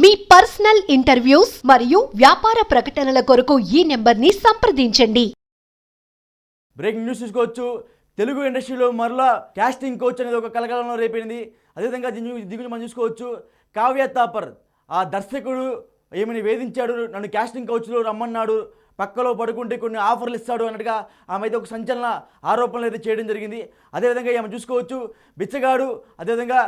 మీ personal interviews మరియు వ్యాపార ప్రకటనల కొరకు ఈ నెంబర్ని సంప్రదించండి. బ్రేకింగ్ న్యూస్ చూసుకోవచ్చు. తెలుగు ఇండస్ట్రీలో మరలా కాస్టింగ్ కోచ్ అనేది ఒక కలకలంలో రేపింది. అదేవిధంగా దిగులు మనం చూసుకోవచ్చు. కావ్య తాపర్ ఆ దర్శకుడు ఏమని వేధించాడు, నన్ను కాస్టింగ్ కోచ్లో రమ్మన్నాడు, పక్కలో పడుకుంటే కొన్ని ఆఫర్లు ఇస్తాడు అన్నట్టుగా ఆమె అయితే ఒక సంచలన ఆరోపణలు అయితే చేయడం జరిగింది. అదేవిధంగా ఆమె చూసుకోవచ్చు బిచ్చగాడు, అదేవిధంగా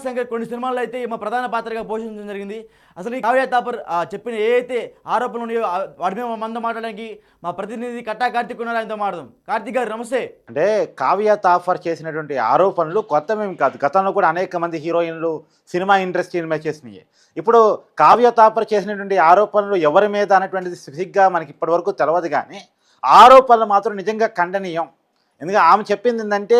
శంకర్ కొన్ని సినిమాల్లో అయితే ఈమె ప్రధాన పాత్రగా పోషించడం జరిగింది. అసలు ఈ కావ్య తాపర్ చెప్పిన ఏ అయితే ఆరోపణలు ఉన్నాయో వాటి మీద మంద మాట్లాడడానికి మా ప్రతినిధి కట్టా కార్తీక్ ఉన్నారు, ఆయనతో మాట్లాడదాం. కార్తీక్ గారు నమస్తే. అంటే కావ్య తాపర్ చేసినటువంటి ఆరోపణలు కొత్తమేమి కాదు, గతంలో కూడా అనేక మంది హీరోయిన్లు సినిమా ఇండస్ట్రీ మీద చేసినాయి. ఇప్పుడు కావ్య తాపర్ చేసినటువంటి ఆరోపణలు ఎవరి మీద అనేటువంటిది స్పెసిఫిక్గా మనకి ఇప్పటివరకు తెలియదు, కానీ ఆరోపణలు మాత్రం నిజంగా ఖండనీయం. ఎందుకంటే ఆమె చెప్పింది ఏంటంటే,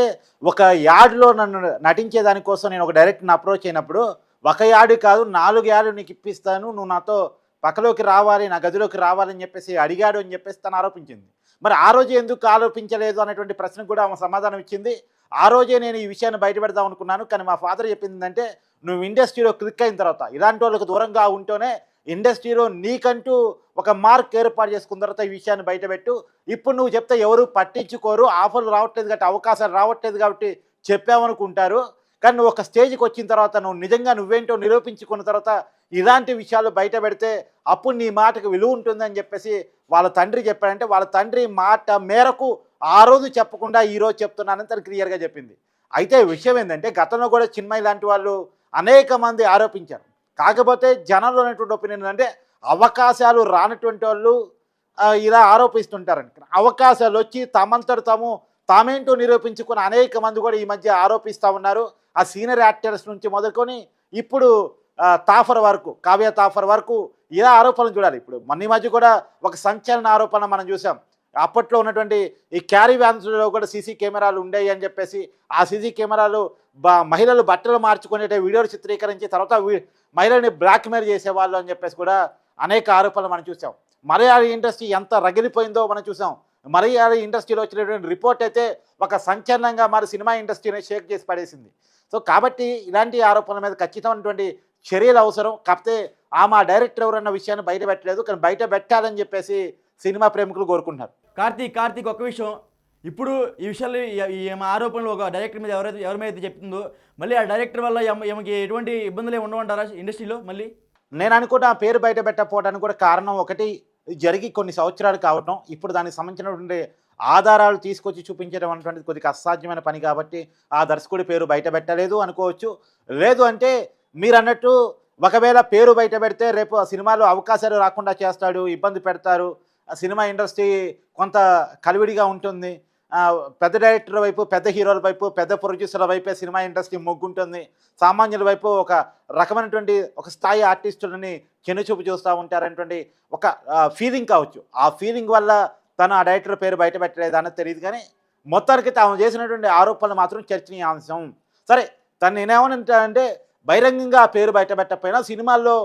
ఒక యాడ్లో నన్ను నటించేదానికోసం నేను ఒక డైరెక్టర్ని అప్రోచ్ అయినప్పుడు, ఒక యాడ్ కాదు 4 యాడ్లు నీకు ఇప్పిస్తాను, నువ్వు నాతో పక్కలోకి రావాలి, నా గదిలోకి రావాలని చెప్పేసి అడిగాడు అని చెప్పేసి తను ఆరోపించింది. మరి ఆ రోజు ఎందుకు ఆరోపించలేదు అనేటువంటి ప్రశ్నకు కూడా ఆమె సమాధానం ఇచ్చింది. ఆ రోజే నేను ఈ విషయాన్ని బయటపెడదాం అనుకున్నాను, కానీ మా ఫాదర్ చెప్పింది ఏంటంటే, నువ్వు ఇండస్ట్రీలో క్లిక్ అయిన తర్వాత ఇలాంటి వాళ్ళకు దూరంగా ఉంటూనే ఇండస్ట్రీలో నీకంటూ ఒక మార్క్ ఏర్పాటు చేసుకున్న తర్వాత ఈ విషయాన్ని బయటపెట్టు. ఇప్పుడు నువ్వు చెప్తే ఎవరు పట్టించుకోరు, ఆఫర్లు రావట్లేదు కాబట్టి, అవకాశాలు రావట్లేదు కాబట్టి చెప్పామనుకుంటారు. కానీ నువ్వు ఒక స్టేజ్కి వచ్చిన తర్వాత నువ్వు నిజంగా నువ్వేంటో నిరూపించుకున్న తర్వాత ఇలాంటి విషయాలు బయట పెడితే అప్పుడు నీ మాటకు విలువ ఉంటుందని చెప్పేసి వాళ్ళ తండ్రి చెప్పాడంటే, వాళ్ళ తండ్రి మాట మేరకు ఆ రోజు చెప్పకుండా ఈరోజు చెప్తున్నానని తను క్లియర్గా చెప్పింది. అయితే విషయం ఏంటంటే, గతంలో కూడా చిన్మయి లాంటి వాళ్ళు అనేక మంది ఆరోపించారు. కాకపోతే జనంలో ఉన్నటువంటి ఒపీనియన్ అంటే, అవకాశాలు రానటువంటి వాళ్ళు ఇలా ఆరోపిస్తుంటారని. అవకాశాలు వచ్చి తమంతట తామేంటో నిరూపించుకుని అనేక మంది కూడా ఈ మధ్య ఆరోపిస్తూ ఉన్నారు. ఆ సీనియర్ యాక్టర్స్ నుంచి మొదలుకొని ఇప్పుడు తాఫర్ వరకు, కావ్య తాఫర్ వరకు ఇలా ఆరోపణలు చూడాలి. ఇప్పుడు మొన్న ఈ మధ్య కూడా ఒక సంచలన ఆరోపణ మనం చూసాం. అప్పట్లో ఉన్నటువంటి ఈ క్యారీ వ్యాన్స్లో కూడా సీసీ కెమెరాలు ఉండేవి అని చెప్పేసి, ఆ సీసీ కెమెరాలు మహిళలు బట్టలు మార్చుకునే వీడియోలు చిత్రీకరించి తర్వాత మహిళని బ్లాక్మెయిల్ చేసేవాళ్ళు అని చెప్పేసి కూడా అనేక ఆరోపణలు మనం చూసాం. మలయాళ ఇండస్ట్రీ ఎంత రగిలిపోయిందో మనం చూసాం. మలయాళ ఇండస్ట్రీలో వచ్చినటువంటి రిపోర్ట్ అయితే ఒక సంచలనంగా మరి సినిమా ఇండస్ట్రీని షేక్ చేసి పడేసింది. సో కాబట్టి ఇలాంటి ఆరోపణల మీద ఖచ్చితమైనటువంటి చర్యలు అవసరం. కాకపోతే ఆమె డైరెక్టర్ ఎవరన్న విషయాన్ని బయట పెట్టలేదు, కానీ బయట పెట్టాలని చెప్పేసి సినిమా ప్రేమికులు కోరుకుంటున్నారు. కార్తీక్ ఒక విషయం, ఇప్పుడు ఈ విషయాలు ఈ ఆరోపణలు ఒక డైరెక్టర్ మీద ఎవరి మీద చెప్తుందో, మళ్ళీ ఆ డైరెక్టర్ వల్ల ఏమకి ఎటువంటి ఇబ్బందులు ఏమి ఉండవంటారా ఇండస్ట్రీలో? మళ్ళీ నేను అనుకుంటే ఆ పేరు బయట పెట్టకపోవడానికి కూడా కారణం ఒకటి, జరిగి కొన్ని సంవత్సరాలు కావటం. ఇప్పుడు దానికి సంబంధించినటువంటి ఆధారాలు తీసుకొచ్చి చూపించడం అనేటువంటిది కొద్దిగా అసాధ్యమైన పని కాబట్టి ఆ దర్శకుడి పేరు బయట పెట్టలేదు అనుకోవచ్చు. లేదు అంటే మీరు అన్నట్టు ఒకవేళ పేరు బయట పెడితే రేపు ఆ సినిమాలో అవకాశాలు రాకుండా చేస్తాడు, ఇబ్బంది పెడతారు, ఆ సినిమా ఇండస్ట్రీ కొంత కలివిడిగా ఉంటుంది, పెద్ద డైరెక్టర్ల వైపు, పెద్ద హీరోల వైపు, పెద్ద ప్రొడ్యూసర్ల వైపే సినిమా ఇండస్ట్రీ మొగ్గుంటుంది, సామాన్యుల వైపు ఒక రకమైనటువంటి ఒక స్థాయి ఆర్టిస్టులని చెనుచూపు చూస్తూ ఉంటారనేటువంటి ఒక ఫీలింగ్ కావచ్చు. ఆ ఫీలింగ్ వల్ల తను ఆ డైరెక్టర్ పేరు బయట పెట్టలేదు అన్నది తెలియదు, కానీ మొత్తానికి తాము చేసినటువంటి ఆరోపణలు మాత్రం చర్చనీయాంశం. సరే, తను నేనేమనంటే బహిరంగంగా ఆ పేరు బయట పెట్టకపోయినా సినిమాల్లో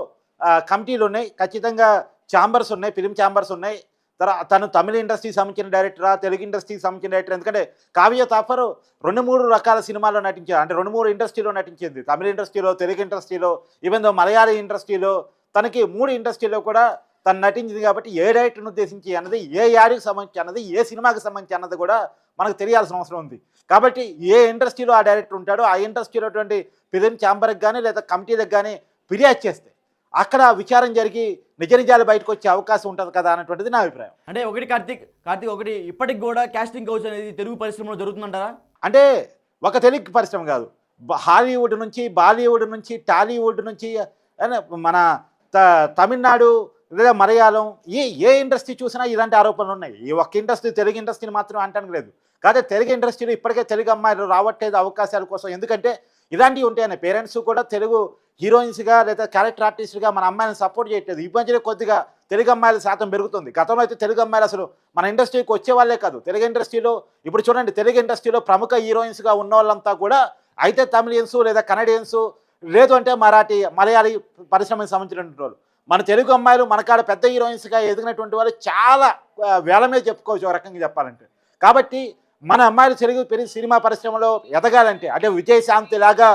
కమిటీలు ఉన్నాయి, ఖచ్చితంగా ఛాంబర్స్ ఉన్నాయి, ఫిలిం ఛాంబర్స్ ఉన్నాయి. తను తమిళ ఇండస్ట్రీకి సంబంధించిన డైరెక్టరా, తెలుగు ఇండస్ట్రీకి సంబంధించిన డైరెక్టర్? ఎందుకంటే కావ్య తాపర్ 2-3 రకాల సినిమాల్లో నటించారు, అంటే 2-3 ఇండస్ట్రీలో నటించింది. తమిళ ఇండస్ట్రీలో, తెలుగు ఇండస్ట్రీలో, ఈవెన్ దో మలయాళ ఇండస్ట్రీలో, తనకి 3 ఇండస్ట్రీలో కూడా తను నటించింది. కాబట్టి ఏ డైరెక్టర్ని ఉద్దేశించి అన్నది, ఏ యాడ్కి సంబంధించి అన్నది, ఏ సినిమాకి సంబంధించి అన్నది కూడా మనకు తెలియాల్సిన అవసరం ఉంది. కాబట్టి ఏ ఇండస్ట్రీలో ఆ డైరెక్టర్ ఉంటాడో ఆ ఇండస్ట్రీలో అటువంటి ఫిలిం ఛాంబర్కి కానీ లేదా కమిటీలకు కానీ ఫిర్యాదు చేస్తే అక్కడ విచారం జరిగి నిజ నిజాలు బయటకు వచ్చే అవకాశం ఉంటుంది కదా అన్నటువంటిది నా అభిప్రాయం. అంటే ఒకటి కార్తీక్ ఒకటి, ఇప్పటికి కూడా కాస్టింగ్ కౌచ్ అనేది తెలుగు పరిశ్రమలో జరుగుతుందంటారా? అంటే ఒక తెలుగు పరిశ్రమ కాదు, హాలీవుడ్ నుంచి, బాలీవుడ్ నుంచి, టాలీవుడ్ నుంచి, మన తమిళనాడు లేదా మలయాళం, ఏ ఇండస్ట్రీ చూసినా ఇలాంటి ఆరోపణలు ఉన్నాయి. ఈ ఒక్క ఇండస్ట్రీ, తెలుగు ఇండస్ట్రీని మాత్రం అంటానికి లేదు. కాదే తెలుగు ఇండస్ట్రీలో ఇప్పటికే తెలుగు అమ్మాయిలు రావట్లేదు అవకాశాల కోసం. ఎందుకంటే ఇలాంటివి ఉంటాయని పేరెంట్స్ కూడా తెలుగు హీరోయిన్స్గా లేదా క్యారెక్టర్ ఆర్టిస్ట్గా మన అమ్మాయిని సపోర్ట్ చేయట్లేదు. ఈ మధ్యలో కొద్దిగా తెలుగు అమ్మాయిల శాతం పెరుగుతుంది. గతంలో అయితే తెలుగు అమ్మాయిలు అసలు మన ఇండస్ట్రీకి వచ్చే వాళ్ళే కాదు. తెలుగు ఇండస్ట్రీలో ఇప్పుడు చూడండి, తెలుగు ఇండస్ట్రీలో ప్రముఖ హీరోయిన్స్గా ఉన్న వాళ్ళంతా కూడా అయితే తమిళియన్స్ లేదా కన్నడియన్స్, లేదు అంటే మలయాళీ పరిశ్రమకు సంబంధించినటువంటి వాళ్ళు. మన తెలుగు అమ్మాయిలు మన కాడ పెద్ద హీరోయిన్స్గా ఎదిగినటువంటి వాళ్ళు చాలా వేల మీద చెప్పుకోవచ్చు ఒక రకంగా చెప్పాలంటే. కాబట్టి మన అమ్మాయిలు తెలుగు సినిమా పరిశ్రమలో ఎదగాలంటే, అంటే విజయశాంతి లాగా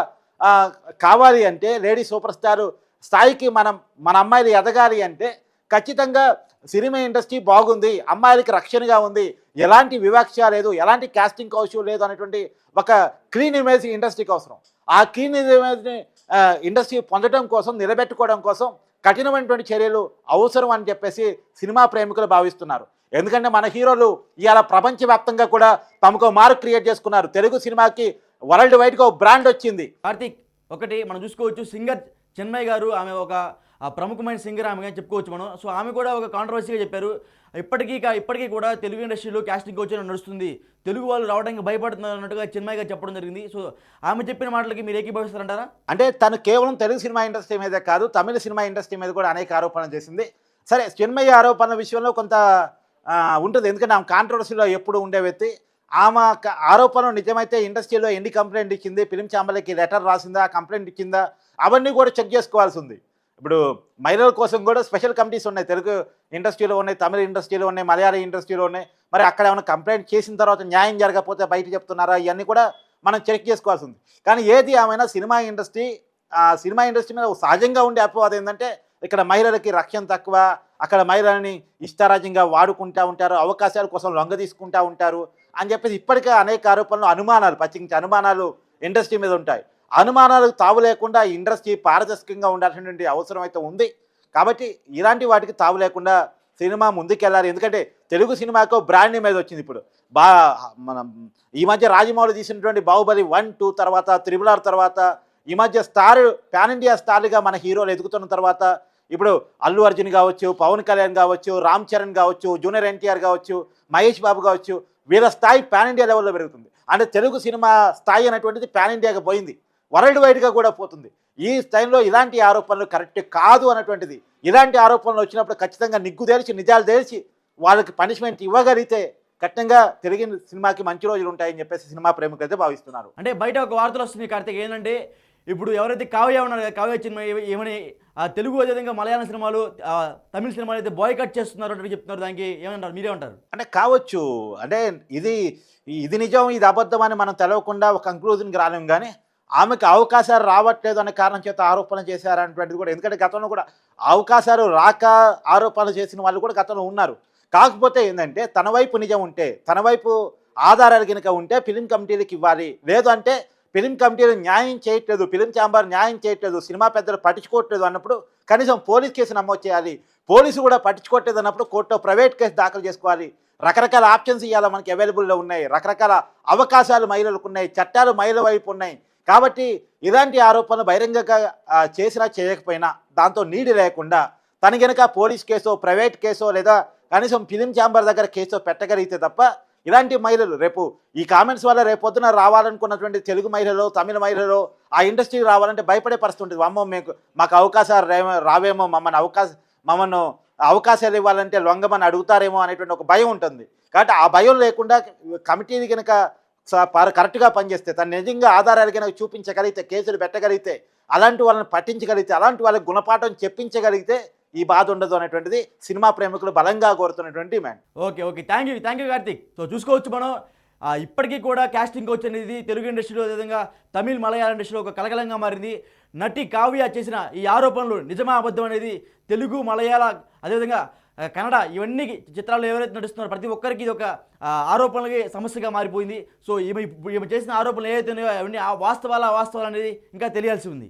కావాలి అంటే, లేడీ సూపర్ స్టార్ స్థాయికి మన అమ్మాయిలు ఎదగాలి అంటే ఖచ్చితంగా సినిమా ఇండస్ట్రీ బాగుంది, అమ్మాయిలకి రక్షణగా ఉంది, ఎలాంటి వివక్ష లేదు, ఎలాంటి కాస్టింగ్ కౌశ లేదు అనేటువంటి ఒక క్లీన్ ఇమేజ్ ఇండస్ట్రీకి అవసరం. ఆ క్లీన్ ఇమేజ్ని ఇండస్ట్రీ పొందడం కోసం, నిలబెట్టుకోవడం కోసం కఠినమైనటువంటి చర్యలు అవసరం అని చెప్పేసి సినిమా ప్రేమికులు భావిస్తున్నారు. ఎందుకంటే మన హీరోలు ఇవాళ ప్రపంచవ్యాప్తంగా కూడా తమకు మార్క్ క్రియేట్ చేసుకున్నారు. తెలుగు సినిమాకి వరల్డ్ వైడ్గా బ్రాండ్ వచ్చింది. కార్తీక్, ఒకటి మనం చూసుకోవచ్చు, సింగర్ చిన్మయ్ గారు, ఆమె ఒక ప్రముఖమైన సింగర్ ఆమె చెప్పుకోవచ్చు మనం. సో ఆమె కూడా ఒక కాంట్రవర్సీగా చెప్పారు, ఇప్పటికీ కూడా తెలుగు ఇండస్ట్రీలో కాస్టింగ్ కోచ్ నడుస్తుంది, తెలుగు వాళ్ళు రావడానికి భయపడుతున్నారు అన్నట్టుగా చిన్మయ్ గారు చెప్పడం జరిగింది. సో ఆమె చెప్పిన మాటలకి మీరు ఏకీభవిస్తారంటారా? అంటే తను కేవలం తెలుగు సినిమా ఇండస్ట్రీ మీదే కాదు, తమిళ సినిమా ఇండస్ట్రీ మీద కూడా అనేక ఆరోపణలు చేసింది. సరే, చిన్మయ్య ఆరోపణల విషయంలో కొంత ఉంటుంది, ఎందుకంటే ఆమె కాంట్రవర్సీలో ఎప్పుడు ఉండే వ్యక్తి. ఆమె ఆరోపణలు నిజమైతే ఇండస్ట్రీలో ఎన్ని కంప్లైంట్ ఇచ్చింది, ఫిలిం ఛాంబర్కి లెటర్ రాసిందా, కంప్లైంట్ ఇచ్చిందా, అవన్నీ కూడా చెక్ చేసుకోవాల్సి ఉంది. ఇప్పుడు మహిళల కోసం కూడా స్పెషల్ కమిటీస్ ఉన్నాయి, తెలుగు ఇండస్ట్రీలో ఉన్నాయి, తమిళ ఇండస్ట్రీలో ఉన్నాయి, మలయాళ ఇండస్ట్రీలో ఉన్నాయి. మరి అక్కడ ఏమైనా కంప్లైంట్ చేసిన తర్వాత న్యాయం జరగకపోతే బయట చెప్తున్నారా, ఇవన్నీ కూడా మనం చెక్ చేసుకోవాల్సి ఉంది. కానీ ఏది ఏమైనా సినిమా ఇండస్ట్రీ మీద సహజంగా ఉండే అపవాదం ఏంటంటే ఇక్కడ మహిళలకి రక్షణ తక్కువ, అక్కడ మహిళలని ఇష్టారాజ్యంగా వాడుకుంటూ ఉంటారు, అవకాశాల కోసం లొంగ తీసుకుంటూ ఉంటారు అని చెప్పేసి ఇప్పటికే అనేక ఆరోపణలు, అనుమానాలు, పచ్చికించే అనుమానాలు ఇండస్ట్రీ మీద ఉంటాయి. అనుమానాలకు తావు లేకుండా ఇండస్ట్రీ పారదర్శకంగా ఉండాల్సినటువంటి అవసరం అయితే ఉంది. కాబట్టి ఇలాంటి వాటికి తావు లేకుండా సినిమా ముందుకెళ్ళాలి. ఎందుకంటే తెలుగు సినిమాకు బ్రాండ్ ఇమేజ్ వచ్చింది. ఇప్పుడు మనం ఈ మధ్య రాజమౌళి తీసినటువంటి బాహుబలి 1, 2 తర్వాత RRR తర్వాత ఈ మధ్య పాన్ ఇండియా స్టార్లుగా మన హీరోలు ఎదుగుతున్న తర్వాత ఇప్పుడు అల్లు అర్జున్ కావచ్చు, పవన్ కళ్యాణ్ కావచ్చు, రామ్ చరణ్ కావచ్చు, జూనియర్ ఎన్టీఆర్ కావచ్చు, మహేష్ బాబు కావచ్చు, వీళ్ళ స్థాయి పాన్ ఇండియా లెవెల్లో పెరుగుతుంది. అంటే తెలుగు సినిమా స్థాయి అనేటువంటిది పాన్ ఇండియాగా పోయింది, వరల్డ్ వైడ్గా కూడా పోతుంది. ఈ టైంలో ఇలాంటి ఆరోపణలు కరెక్ట్ కాదు అన్నటువంటిది. ఇలాంటి ఆరోపణలు వచ్చినప్పుడు ఖచ్చితంగా నిజాలు తెలిసి వాళ్ళకి పనిష్మెంట్ ఇవ్వగలిగితే ఖచ్చితంగా తెలుగు సినిమాకి మంచి రోజులు ఉంటాయని చెప్పేసి సినిమా ప్రేమికులు అయితే భావిస్తున్నారు. అంటే బయట ఒక వార్తలు వస్తుంది కార్తీక్, ఏంటంటే ఇప్పుడు ఎవరైతే కావ్య ఉన్నారు కదా, కావ్య చిన్మయ్ ఏమని తెలుగు అదేవిధంగా మలయాళం సినిమాలు, తమిళ సినిమాలు అయితే బాయ్కట్ చేస్తున్నారు అంటే చెప్తున్నారు, దానికి ఏమంటారు, మీరేమంటారు? అంటే కావచ్చు, అంటే ఇది నిజం ఇది అబద్ధం అని మనం తెలవకుండా ఒక కంక్లూజన్కి రాలేము. కానీ ఆమెకు అవకాశాలు రావట్లేదు అనే కారణం చేత ఆరోపణలు చేశారనేటువంటిది కూడా, ఎందుకంటే గతంలో కూడా అవకాశాలు రాక ఆరోపణలు చేసిన వాళ్ళు కూడా గతంలో ఉన్నారు. కాకపోతే ఏంటంటే తన వైపు నిజం ఉంటే, తన వైపు ఆధారాలు కనుక ఉంటే ఫిలిం కమిటీలకు ఇవ్వాలి. లేదు అంటే ఫిలిం కమిటీలు న్యాయం చేయట్లేదు, ఫిలిం ఛాంబర్ న్యాయం చేయట్లేదు, సినిమా పెద్దలు పట్టించుకోవట్లేదు అన్నప్పుడు కనీసం పోలీస్ కేసు నమోదు చేయాలి. పోలీసు కూడా పట్టించుకోవట్లేదు అన్నప్పుడు కోర్టులో ప్రైవేట్ కేసు దాఖలు చేసుకోవాలి. రకరకాల ఆప్షన్స్ ఇవాళ మనకి అవైలబుల్లో ఉన్నాయి, రకరకాల అవకాశాలు మహిళలకు ఉన్నాయి, చట్టాలు మహిళల వైపు ఉన్నాయి. కాబట్టి ఇలాంటి ఆరోపణలు బహిరంగంగా చేసినా చేయకపోయినా దాంతో నీడి లేకుండా తను కనుక పోలీస్ కేసో, ప్రైవేట్ కేసో, లేదా కనీసం ఫిలిం ఛాంబర్ దగ్గర కేసో పెట్టగలిగితే తప్ప ఇలాంటి మహిళలు రేపు ఈ కామెంట్స్ వల్ల రేపొద్దున రావాలనుకున్నటువంటి తెలుగు మహిళలు, తమిళ మహిళలు ఆ ఇండస్ట్రీకి రావాలంటే భయపడే పరిస్థితి ఉంటుంది. అమ్మో మాకు అవకాశాలు రావేమో, మమ్మల్ని అవకాశాలు ఇవ్వాలంటే లొంగమని అడుగుతారేమో అనేటువంటి ఒక భయం ఉంటుంది. కాబట్టి ఆ భయం లేకుండా కమిటీని కనుక కరెక్ట్గా పనిచేస్తే, తను నిజంగా ఆధారాలు కనుక చూపించగలిగితే, కేసులు పెట్టగలిగితే, అలాంటి వాళ్ళని పట్టించగలిగితే, అలాంటి వాళ్ళకి గుణపాఠం చెప్పించగలిగితే ఈ బాధ ఉండదు అనేటువంటిది సినిమా ప్రేమికులు బలంగా కోరుతున్నటువంటి demand. Okay thank you Karthik. So చూసుకోవచ్చు మనం, ఇప్పటికీ కూడా కాస్టింగ్ కోచ్ అనేది తెలుగు ఇండస్ట్రీలో, అదేవిధంగా తమిళ్ మలయాళ ఇండస్ట్రీలో ఒక కలకలంగా మారింది. నటి కావ్య చేసిన ఈ ఆరోపణలు నిజమా అబద్ధం అనేది తెలుగు, మలయాళ, అదేవిధంగా కన్నడ ఇవన్నీ చిత్రాల్లో ఎవరైతే నడుస్తున్నారో ప్రతి ఒక్కరికి ఇది ఒక ఆరోపణలకి సమస్యగా మారిపోయింది. సో ఈమె చేసిన ఆరోపణలు ఏవైతే ఉన్నాయో అవన్నీ వాస్తవాలు అనేది ఇంకా తెలియాల్సి ఉంది.